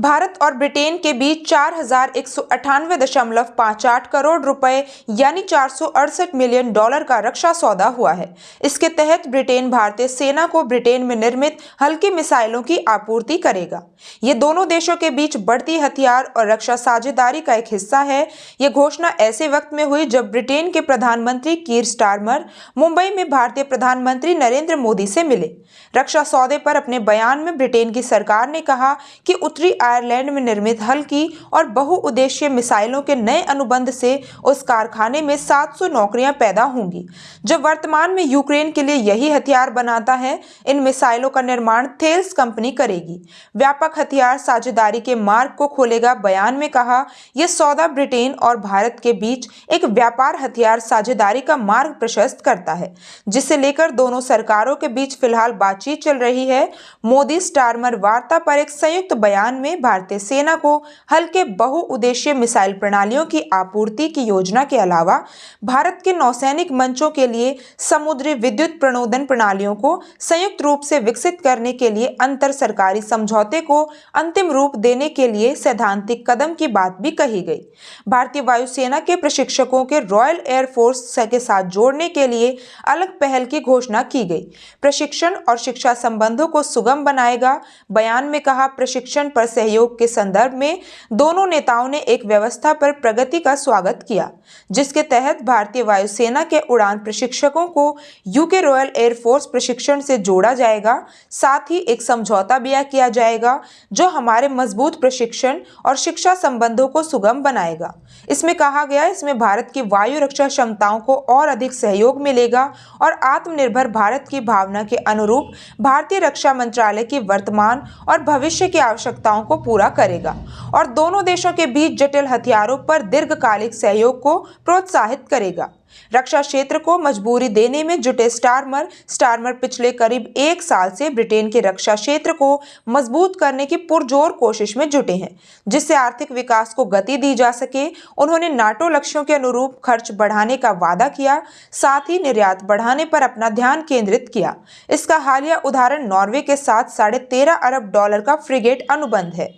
भारत और ब्रिटेन के बीच 4,198.58 करोड़ रुपए यानी $468 मिलियन का रक्षा सौदा हुआ है। इसके तहत ब्रिटेन भारतीय सेना को ब्रिटेन में निर्मित हल्की मिसाइलों की आपूर्ति करेगा। ये दोनों देशों के बीच बढ़ती हथियार और रक्षा साझेदारी का एक हिस्सा है। ये घोषणा ऐसे वक्त में हुई जब ब्रिटेन के प्रधानमंत्री कीर स्टारमर मुंबई में भारतीय प्रधानमंत्री नरेंद्र मोदी से मिले। रक्षा सौदे पर अपने बयान में ब्रिटेन की सरकार ने कहा कि उत्तरी आयरलैंड में निर्मित हल्की और बहुउद्देशीय मिसाइलों के नए अनुबंध से उस कारखाने में 700 नौकरियां पैदा होंगी, जो वर्तमान में यूक्रेन के लिए यही हथियार बनाता है। इन मिसाइलों का निर्माण थेल्स कंपनी करेगी। व्यापक हथियार साझेदारी के मार्ग को खोलेगा। बयान में कहा, यह सौदा ब्रिटेन और भारत के बीच एक व्यापार हथियार साझेदारी का मार्ग प्रशस्त करता है, जिसे लेकर दोनों सरकारों के बीच फिलहाल बातचीत चल रही है। मोदी स्टारमर वार्ता पर एक संयुक्त बयान में भारतीय सेना को हल्के बहुउद्देशीय मिसाइल प्रणालियों की आपूर्ति की योजना के अलावा भारत के नौसैनिक मंचों के लिए समुद्री विद्युत प्रणोदन प्रणालियों को संयुक्त रूप से विकसित करने के लिए अंतर सरकारी समझौते को अंतिम रूप देने के लिए सैद्धांतिक कदम की बात भी कही गई। भारतीय वायुसेना के प्रशिक्षकों के रॉयल एयरफोर्स के साथ जोड़ने के लिए अलग पहल की घोषणा की गई। प्रशिक्षण और शिक्षा संबंधों को सुगम बनाएगा। बयान में कहा, प्रशिक्षण पर सहयोग के संदर्भ में दोनों नेताओं ने एक व्यवस्था पर प्रगति का स्वागत किया, जिसके तहत भारतीय वायुसेना के उड़ान प्रशिक्षकों को यूके रॉयल एयरफोर्स प्रशिक्षण से जोड़ा जाएगा। साथ ही एक समझौता भी किया जाएगा जो हमारे मजबूत प्रशिक्षण और शिक्षा संबंधों को सुगम बनाएगा। इसमें कहा गया, इसमें भारत की वायु रक्षा क्षमताओं को और अधिक सहयोग मिलेगा और आत्मनिर्भर भारत की भावना के अनुरूप भारतीय रक्षा मंत्रालय की वर्तमान और भविष्य की आवश्यकताओं को पूरा करेगा और दोनों देशों के बीच जटिल हथियारों पर दीर्घकालिक सहयोग को प्रोत्साहित करेगा। रक्षा क्षेत्र को मजबूरी देने में जुटे स्टारमर पिछले करीब एक साल से ब्रिटेन के रक्षा क्षेत्र को मजबूत करने की पुरजोर कोशिश में जुटे हैं, जिससे आर्थिक विकास को गति दी जा सके। उन्होंने नाटो लक्ष्यों के अनुरूप खर्च बढ़ाने का वादा किया, साथ ही निर्यात बढ़ाने पर अपना ध्यान केंद्रित किया। इसका हालिया उदाहरण नॉर्वे के साथ $13.5 अरब का फ्रिगेट अनुबंध है।